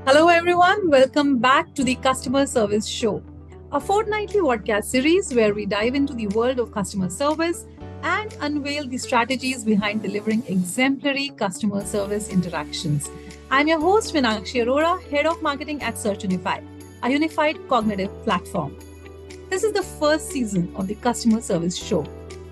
Hello, everyone. Welcome back to the Customer Service Show, a fortnightly podcast series where we dive into the world of customer service and unveil the strategies behind delivering exemplary customer service interactions. I'm your host, Meenakshi Arora, Head of Marketing at Search Unify, a unified cognitive platform. This is the first season of the Customer Service Show,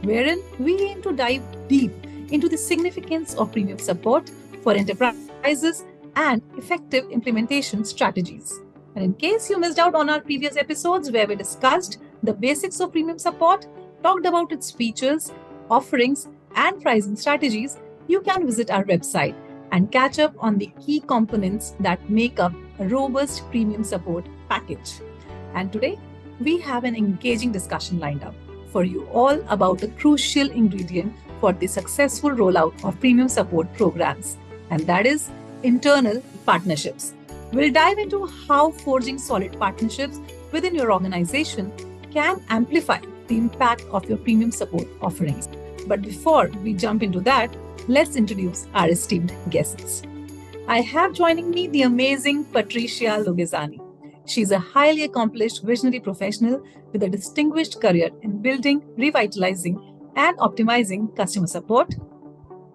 wherein we aim to dive deep into the significance of premium support for enterprises and effective implementation strategies. And in case you missed out on our previous episodes where we discussed the basics of premium support, talked about its features, offerings, and pricing strategies, you can visit our website and catch up on the key components that make up a robust premium support package. And today, we have an engaging discussion lined up for you all about the crucial ingredient for the successful rollout of premium support programs, and that is internal partnerships. We'll dive into how forging solid partnerships within your organization can amplify the impact of your premium support offerings. But before we jump into that, let's introduce our esteemed guests. I have joining me the amazing Patricia Lugezani. She's a highly accomplished visionary professional with a distinguished career in building, revitalizing, and optimizing customer support,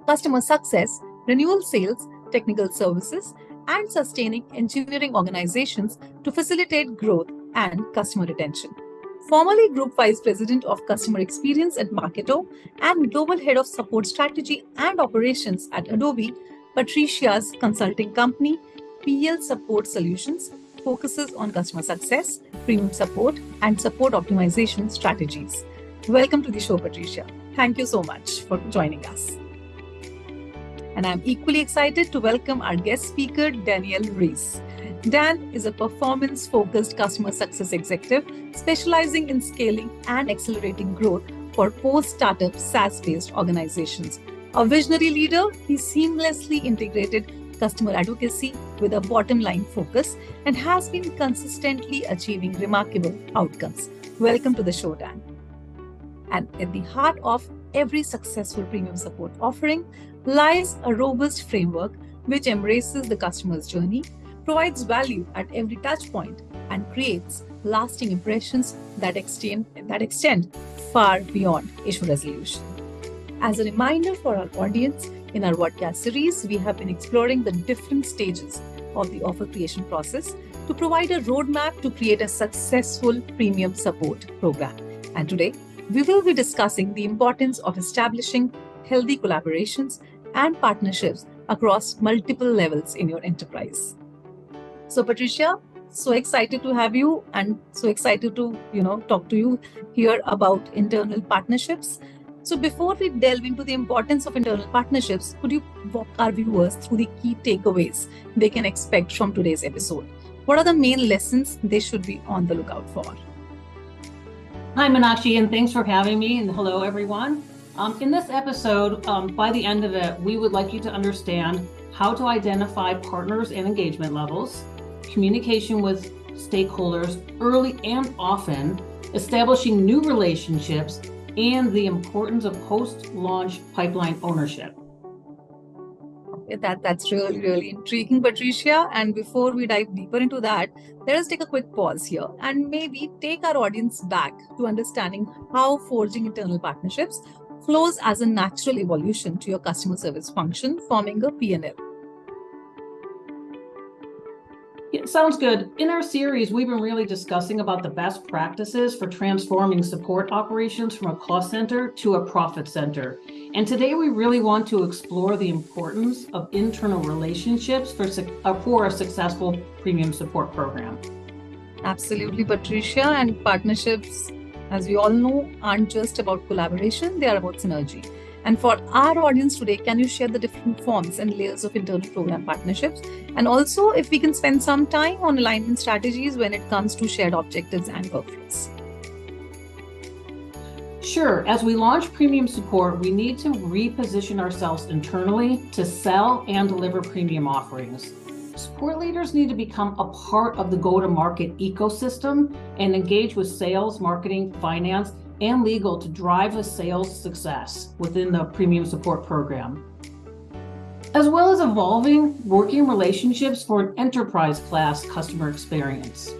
customer success, renewal sales, technical services, and sustaining engineering organizations to facilitate growth and customer retention. Formerly Group Vice President of Customer Experience at Marketo and Global Head of Support Strategy and Operations at Adobe, Patricia's consulting company, PL Support Solutions, focuses on customer success, premium support, and support optimization strategies. Welcome to the show, Patricia. Thank you so much for joining us. And I'm equally excited to welcome our guest speaker, Daniel Rees. Dan is a performance-focused customer success executive specializing in scaling and accelerating growth for post-startup SaaS-based organizations. A visionary leader, he seamlessly integrated customer advocacy with a bottom-line focus and has been consistently achieving remarkable outcomes. Welcome to the show, Dan. And at the heart of every successful premium support offering lies a robust framework which embraces the customer's journey, provides value at every touch point, and creates lasting impressions that extend far beyond issue resolution. As a reminder for our audience, in our podcast series, we have been exploring the different stages of the offer creation process to provide a roadmap to create a successful premium support program. And today, we will be discussing the importance of establishing healthy collaborations and partnerships across multiple levels in your enterprise. So, Patricia, so excited to have you and so excited to, talk to you here about internal partnerships. So before we delve into the importance of internal partnerships, could you walk our viewers through the key takeaways they can expect from today's episode? What are the main lessons they should be on the lookout for? Hi, Meenakshi, and thanks for having me. And hello, everyone. In this episode, by the end of it, we would like you to understand how to identify partners and engagement levels, communication with stakeholders early and often, establishing new relationships, and the importance of post-launch pipeline ownership. That's really, really intriguing, Patricia. And before we dive deeper into that, let us take a quick pause here and maybe take our audience back to understanding how forging internal partnerships flows as a natural evolution to your customer service function, forming a P&L. Yeah, sounds good. In our series, we've been really discussing about the best practices for transforming support operations from a cost center to a profit center. And today we really want to explore the importance of internal relationships for a successful premium support program. Absolutely, Patricia. And partnerships, as we all know, aren't just about collaboration, they are about synergy. And for our audience today, can you share the different forms and layers of internal program partnerships? And also, if we can spend some time on alignment strategies when it comes to shared objectives and workflows. Sure. As we launch premium support, we need to reposition ourselves internally to sell and deliver premium offerings. Support leaders need to become a part of the go-to-market ecosystem and engage with sales, marketing, finance, and legal to drive a sales success within the premium support program. as well as evolving working relationships for an enterprise class customer experience.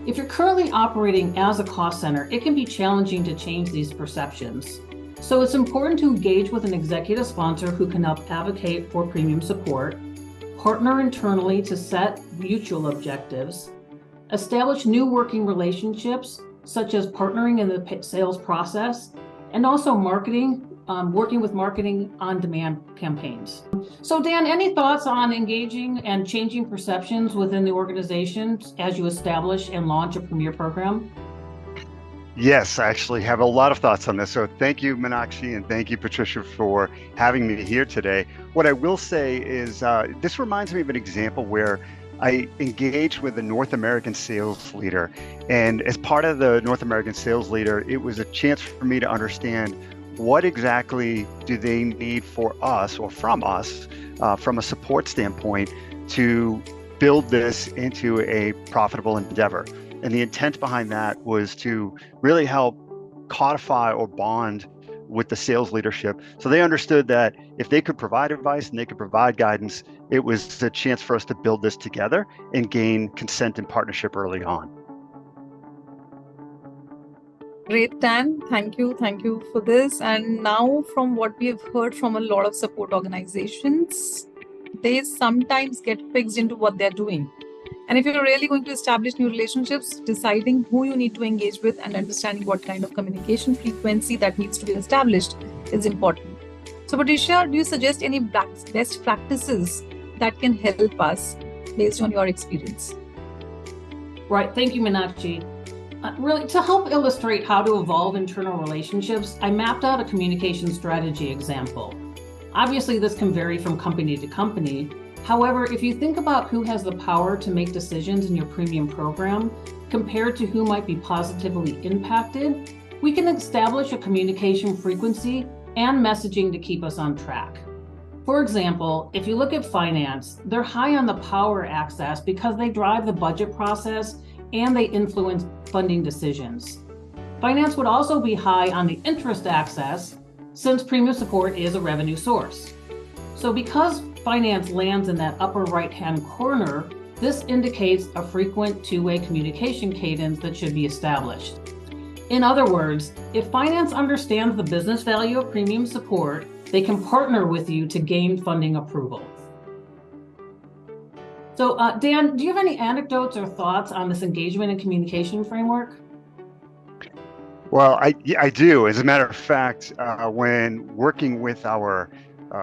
If you're currently operating as a cost center, it can be challenging to change these perceptions. So it's important to engage with an executive sponsor who can help advocate for premium support, partner internally to set mutual objectives, establish new working relationships, such as partnering in the sales process, and also working with marketing on-demand campaigns. So Dan, any thoughts on engaging and changing perceptions within the organization as you establish and launch a premier program? Yes, I actually have a lot of thoughts on this. So thank you, Meenakshi, and thank you, Patricia, for having me here today. What I will say is this reminds me of an example where I engaged with a North American sales leader. And as part of the North American sales leader, it was a chance for me to understand what exactly do they need for us or from us from a support standpoint to build this into a profitable endeavor. And the intent behind that was to really help codify or bond with the sales leadership. So they understood that if they could provide advice and they could provide guidance, it was a chance for us to build this together and gain consent and partnership early on. Great, Dan. Thank you. Thank you for this. And now, from what we have heard from a lot of support organizations, they sometimes get fixed into what they're doing. And if you're really going to establish new relationships, deciding who you need to engage with and understanding what kind of communication frequency that needs to be established is important. So, Patricia, do you suggest any best practices that can help us based on your experience? Right. Thank you, Meenakshi. Really, to help illustrate how to evolve internal relationships, I mapped out a communication strategy example. Obviously, this can vary from company to company. However, if you think about who has the power to make decisions in your premium program compared to who might be positively impacted, we can establish a communication frequency and messaging to keep us on track. For example, if you look at finance, they're high on the power axis because they drive the budget process and they influence funding decisions. Finance would also be high on the interest axis since premium support is a revenue source. So because finance lands in that upper right-hand corner, this indicates a frequent two-way communication cadence that should be established. In other words, if finance understands the business value of premium support, they can partner with you to gain funding approval. So Dan, do you have any anecdotes or thoughts on this engagement and communication framework? Well, I do. As a matter of fact, when working with our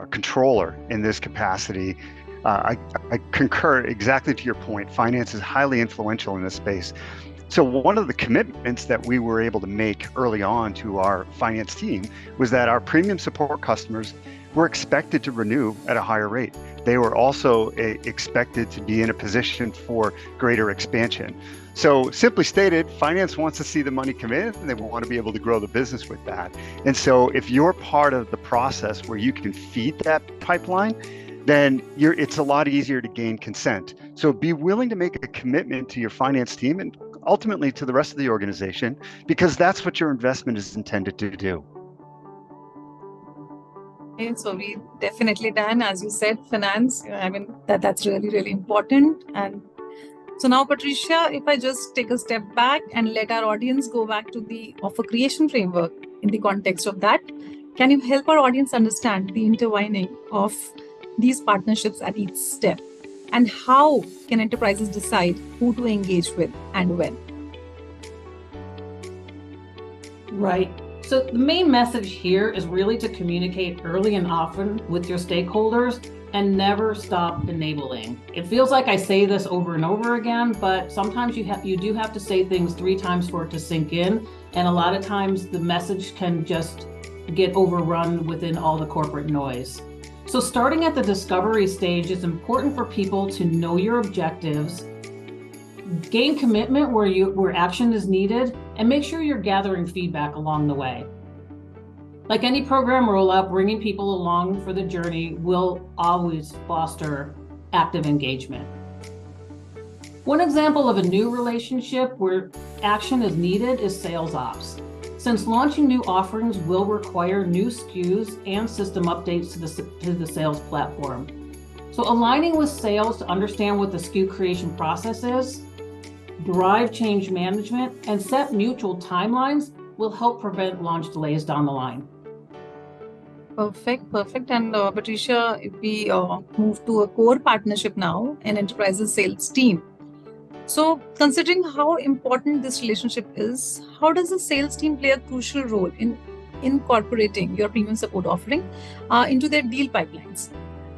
controller in this capacity, I concur exactly to your point. Finance is highly influential in this space. So one of the commitments that we were able to make early on to our finance team was that our premium support customers were expected to renew at a higher rate. They were also expected to be in a position for greater expansion. So simply stated, finance wants to see the money come in and they want to be able to grow the business with that. And so if you're part of the process where you can feed that pipeline, then it's a lot easier to gain consent. So be willing to make a commitment to your finance team and ultimately to the rest of the organization, because that's what your investment is intended to do. Okay, so we definitely, Dan, as you said, finance, I mean, that's really, really important. And so now, Patricia, if I just take a step back and let our audience go back to the offer creation framework in the context of that, can you help our audience understand the intertwining of these partnerships at each step? And how can enterprises decide who to engage with and when? Right. So the main message here is really to communicate early and often with your stakeholders and never stop enabling. It feels like I say this over and over again, but sometimes you do have to say things 3 times for it to sink in. And a lot of times the message can just get overrun within all the corporate noise. So starting at the discovery stage, it's important for people to know your objectives, gain commitment where action is needed, and make sure you're gathering feedback along the way. Like any program rollout, bringing people along for the journey will always foster active engagement. One example of a new relationship where action is needed is sales ops. since launching new offerings will require new SKUs and system updates to the sales platform. So aligning with sales to understand what the SKU creation process is, drive change management, and set mutual timelines will help prevent launch delays down the line. Perfect. And Patricia, if we move to a core partnership now, an enterprise's sales team. So, considering how important this relationship is, how does the sales team play a crucial role in incorporating your premium support offering into their deal pipelines?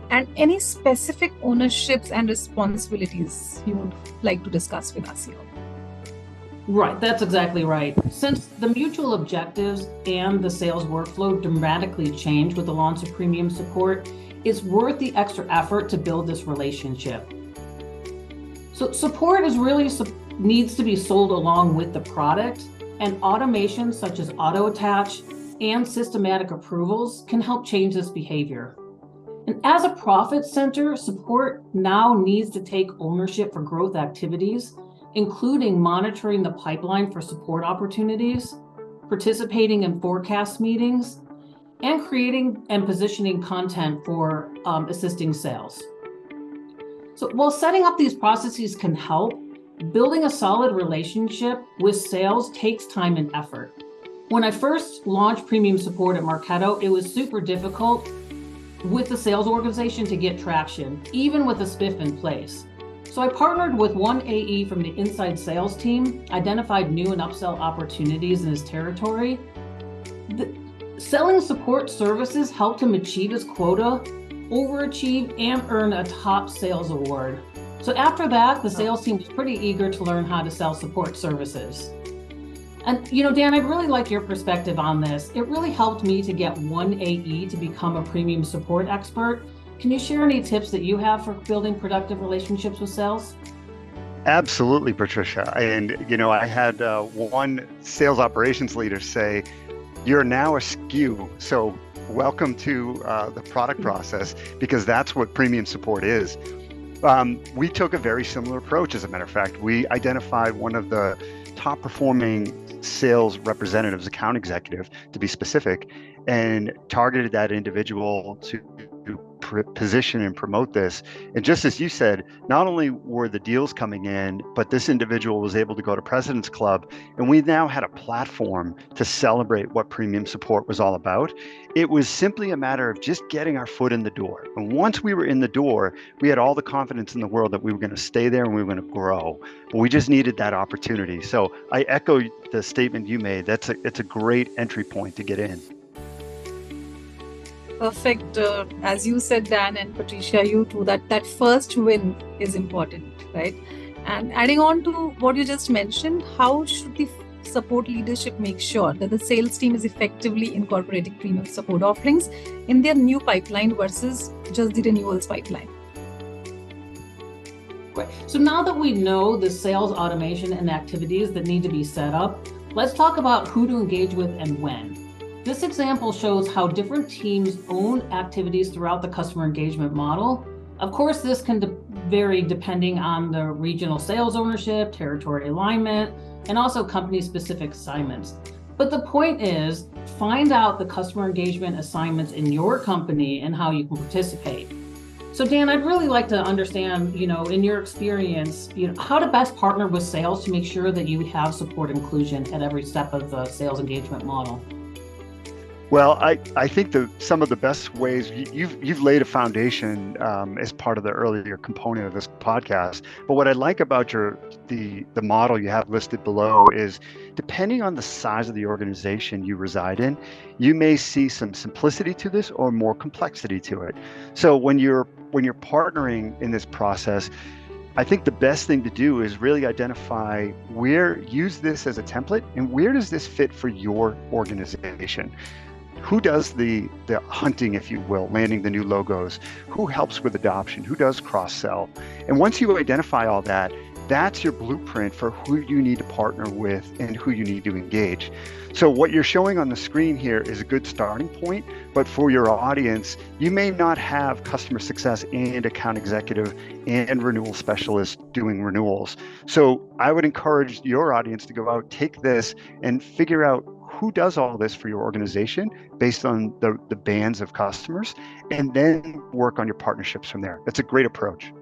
And any specific ownerships and responsibilities you would like to discuss with us here? Right, that's exactly right. Since the mutual objectives and the sales workflow dramatically change with the launch of premium support, it's worth the extra effort to build this relationship. So support needs to be sold along with the product, and automation such as auto attach and systematic approvals can help change this behavior. And as a profit center, support now needs to take ownership for growth activities, including monitoring the pipeline for support opportunities, participating in forecast meetings, and creating and positioning content for assisting sales. So while setting up these processes can help, building a solid relationship with sales takes time and effort. When I first launched premium support at Marketo, it was super difficult with the sales organization to get traction, even with a SPIF in place. So I partnered with one AE from the inside sales team, identified new and upsell opportunities in his territory. Selling support services helped him achieve his quota, overachieve, and earn a top sales award. So after that, the sales team was pretty eager to learn how to sell support services. And Dan, I'd really like your perspective on this. It really helped me to get one AE to become a premium support expert. Can you share any tips that you have for building productive relationships with sales? Absolutely, Patricia. And, I had one sales operations leader say, "You're now a SKU, so welcome to the product process," because that's what premium support is. We took a very similar approach, as a matter of fact. We identified one of the top performing sales representatives, account executive to be specific, and targeted that individual to position and promote this. And just as you said, not only were the deals coming in, but this individual was able to go to President's Club, and we now had a platform to celebrate what premium support was all about. It was simply a matter of just getting our foot in the door. And once we were in the door, we had all the confidence in the world that we were going to stay there and we were going to grow. But we just needed that opportunity. So I echo the statement you made. It's a great entry point to get in. Perfect. As you said, Dan and Patricia, you too, that first win is important, right? And adding on to what you just mentioned, how should the support leadership make sure that the sales team is effectively incorporating premium support offerings in their new pipeline versus just the renewals pipeline? Great. So now that we know the sales automation and activities that need to be set up, let's talk about who to engage with and when. This example shows how different teams own activities throughout the customer engagement model. Of course, this can vary depending on the regional sales ownership, territory alignment, and also company-specific assignments. But the point is, find out the customer engagement assignments in your company and how you can participate. So Dan, I'd really like to understand, in your experience, how to best partner with sales to make sure that you have support inclusion at every step of the sales engagement model. Well, I think some of the best ways, you've laid a foundation as part of the earlier component of this podcast. But what I like about the model you have listed below is, depending on the size of the organization you reside in, you may see some simplicity to this or more complexity to it. So when you're partnering in this process, I think the best thing to do is really identify use this as a template, and where does this fit for your organization? Who does the hunting, if you will, landing the new logos? Who helps with adoption? Who does cross-sell? And once you identify all that, that's your blueprint for who you need to partner with and who you need to engage. So what you're showing on the screen here is a good starting point, but for your audience, you may not have customer success and account executive and renewal specialist doing renewals. So I would encourage your audience to go out, take this, and figure out who does all this for your organization based on the bands of customers, and then work on your partnerships from there. That's a great approach.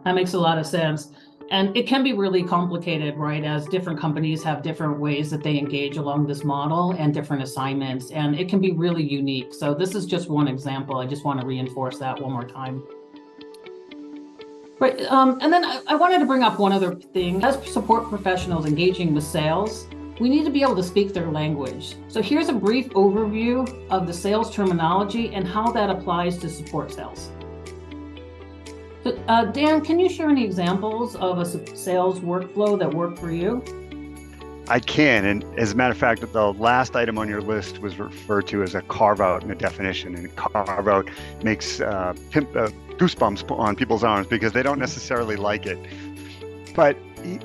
That makes a lot of sense. And it can be really complicated, right? As different companies have different ways that they engage along this model and different assignments, and it can be really unique. So this is just one example. I just want to reinforce that one more time. Right, and then I wanted to bring up one other thing. As support professionals engaging with sales, we need to be able to speak their language. So here's a brief overview of the sales terminology and how that applies to support sales. So, Dan, can you share any examples of a sales workflow that worked for you? I can, and as a matter of fact, the last item on your list was referred to as a carve-out in a definition, and carve-out makes goosebumps on people's arms because they don't necessarily like it. But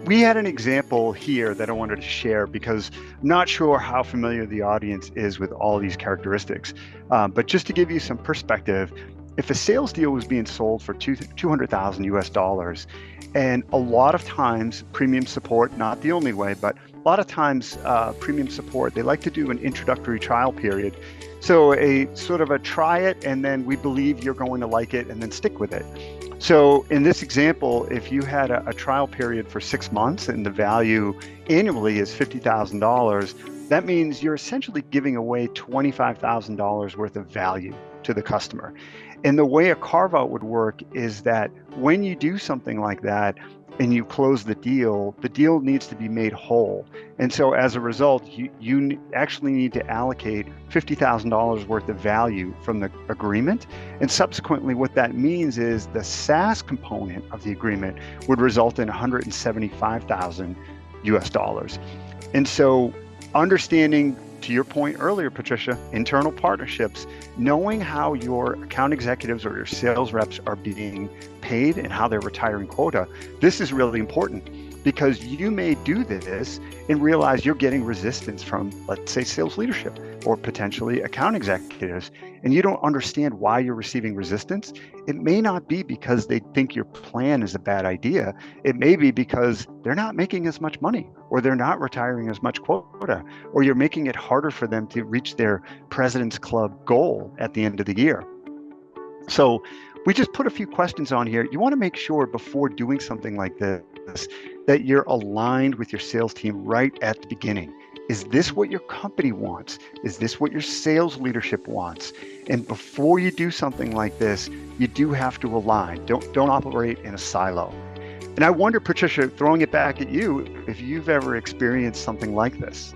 we had an example here that I wanted to share because I'm not sure how familiar the audience is with all these characteristics. But just to give you some perspective, if a sales deal was being sold for $200,000 US, and a lot of times premium support, not the only way, but a lot of times premium support, they like to do an introductory trial period. So a sort of a try it, and then we believe you're going to like it, and then stick with it. So in this example, if you had a trial period for 6 months and the value annually is $50,000, that means you're essentially giving away $25,000 worth of value to the customer. And the way a carve-out would work is that when you do something like that and you close the deal needs to be made whole. And so as a result, you actually need to allocate $50,000 worth of value from the agreement. And subsequently, what that means is the SaaS component of the agreement would result in $175,000 US. And so understanding, to your point earlier, Patricia, internal partnerships, knowing how your account executives or your sales reps are being paid and how they're retiring quota, this is really important because you may do this and realize you're getting resistance from, let's say, sales leadership or potentially account executives, and you don't understand why you're receiving resistance. It may not be because they think your plan is a bad idea. It may be because they're not making as much money, or they're not retiring as much quota, or you're making it harder for them to reach their President's Club goal at the end of the year. So we just put a few questions on here. You want to make sure before doing something like this that you're aligned with your sales team right at the beginning. Is this what your company wants? Is this what your sales leadership wants? And before you do something like this, you do have to align. Don't operate in a silo. And I wonder, Patricia, throwing it back at you, if you've ever experienced something like this.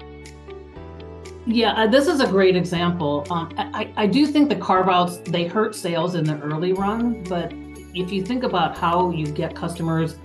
Yeah, this is a great example. I do think the carve-outs, they hurt sales in the early run, but if you think about how you get customers,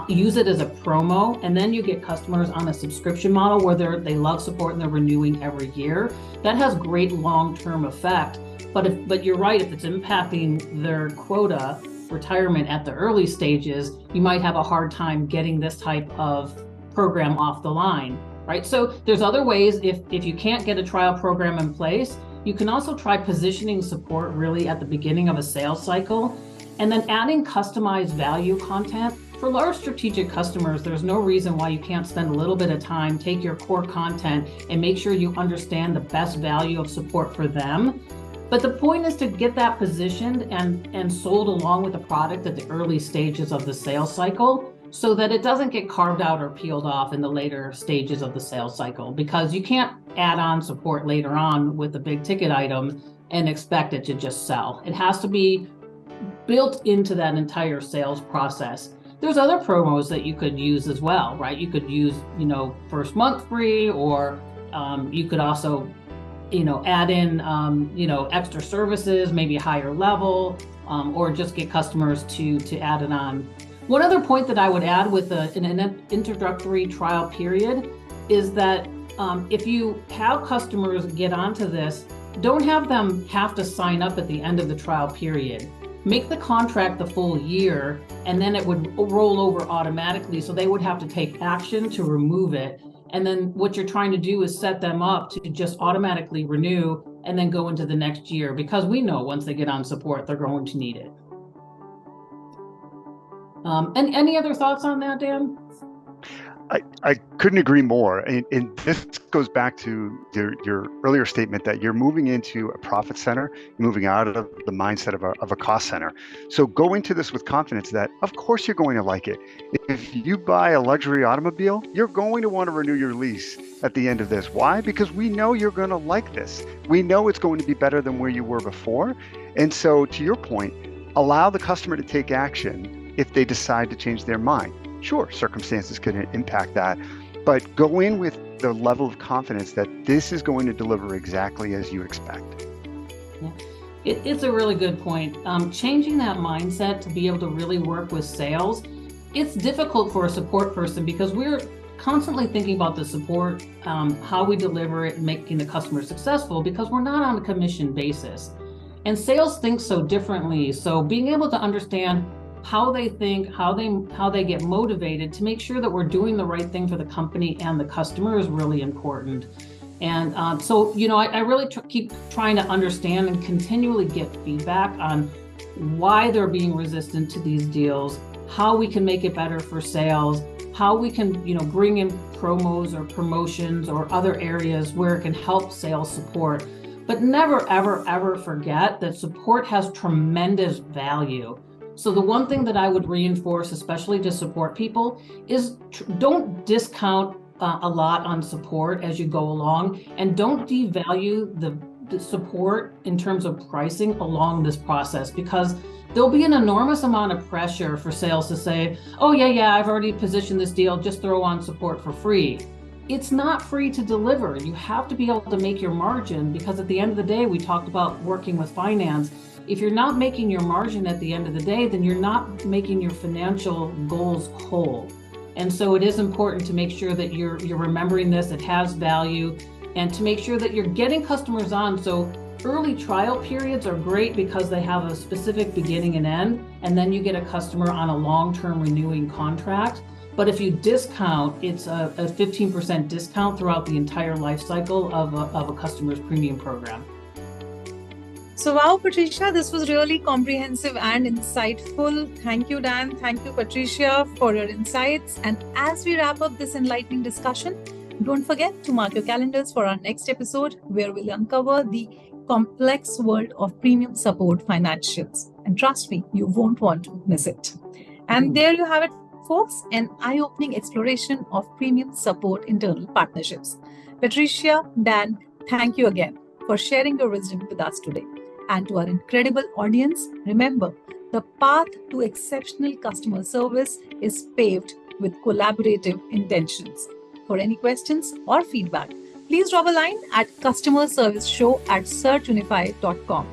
use it as a promo, and then you get customers on a subscription model where they love support and they're renewing every year, that has great long-term effect. But you're right, if it's impacting their quota retirement at the early stages, you might have a hard time getting this type of program off the line. Right, so there's other ways. If you can't get a trial program in place, you can also try positioning support really at the beginning of a sales cycle, and then adding customized value content. For large strategic customers, there's no reason why you can't spend a little bit of time, take your core content, and make sure you understand the best value of support for them. But the point is to get that positioned and sold along with the product at the early stages of the sales cycle, so that it doesn't get carved out or peeled off in the later stages of the sales cycle, because you can't add on support later on with a big ticket item and expect it to just sell. It has to be built into that entire sales process. There's other promos that you could use as well, right? You could use, first month free, or you could also, add in, extra services, maybe higher level, or just get customers to add it on. One other point that I would add with an introductory trial period is that if you have customers get onto this, don't have them have to sign up at the end of the trial period. Make the contract the full year, and then it would roll over automatically, so they would have to take action to remove it. And then what you're trying to do is set them up to just automatically renew and then go into the next year, because we know once they get on support, they're going to need it. And any other thoughts on that, Dan? I couldn't agree more. And this goes back to your earlier statement that you're moving into a profit center, moving out of the mindset of a cost center. So go into this with confidence that, of course, you're going to like it. If you buy a luxury automobile, you're going to want to renew your lease at the end of this. Why? Because we know you're going to like this. We know it's going to be better than where you were before. And so, to your point, allow the customer to take action if they decide to change their mind. Sure, circumstances could impact that, but go in with the level of confidence that this is going to deliver exactly as you expect. Yeah. It's a really good point. Changing that mindset to be able to really work with sales, it's difficult for a support person because we're constantly thinking about the support, how we deliver it, making the customer successful, because we're not on a commission basis. And sales think so differently. So being able to understand how they think, how they get motivated to make sure that we're doing the right thing for the company and the customer is really important. And so, I really keep trying to understand and continually get feedback on why they're being resistant to these deals, how we can make it better for sales, how we can, bring in promos or promotions or other areas where it can help sales support. But never, ever, ever forget that support has tremendous value. So the one thing that I would reinforce, especially to support people, is don't discount a lot on support as you go along, and don't devalue the support in terms of pricing along this process, because there'll be an enormous amount of pressure for sales to say, oh yeah, I've already positioned this deal, just throw on support for free. It's not free to deliver. You have to be able to make your margin, because at the end of the day, we talked about working with finance. If you're not making your margin at the end of the day, then you're not making your financial goals whole. And so it is important to make sure that you're remembering this, it has value, and to make sure that you're getting customers on. So early trial periods are great because they have a specific beginning and end, and then you get a customer on a long-term renewing contract. But if you discount, it's a 15% discount throughout the entire life cycle of a customer's premium program. So wow, Patricia, this was really comprehensive and insightful. Thank you, Dan. Thank you, Patricia, for your insights. And as we wrap up this enlightening discussion, don't forget to mark your calendars for our next episode, where we'll uncover the complex world of premium support financials. And trust me, you won't want to miss it. And there you have it, folks, an eye-opening exploration of premium support internal partnerships. Patricia, Dan, thank you again for sharing your wisdom with us today. And to our incredible audience, remember, the path to exceptional customer service is paved with collaborative intentions. For any questions or feedback, please drop a line at customerserviceshow@certunify.com.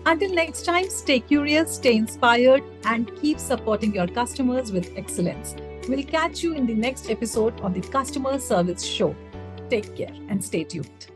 Until next time, stay curious, stay inspired, and keep supporting your customers with excellence. We'll catch you in the next episode of the Customer Service Show. Take care and stay tuned.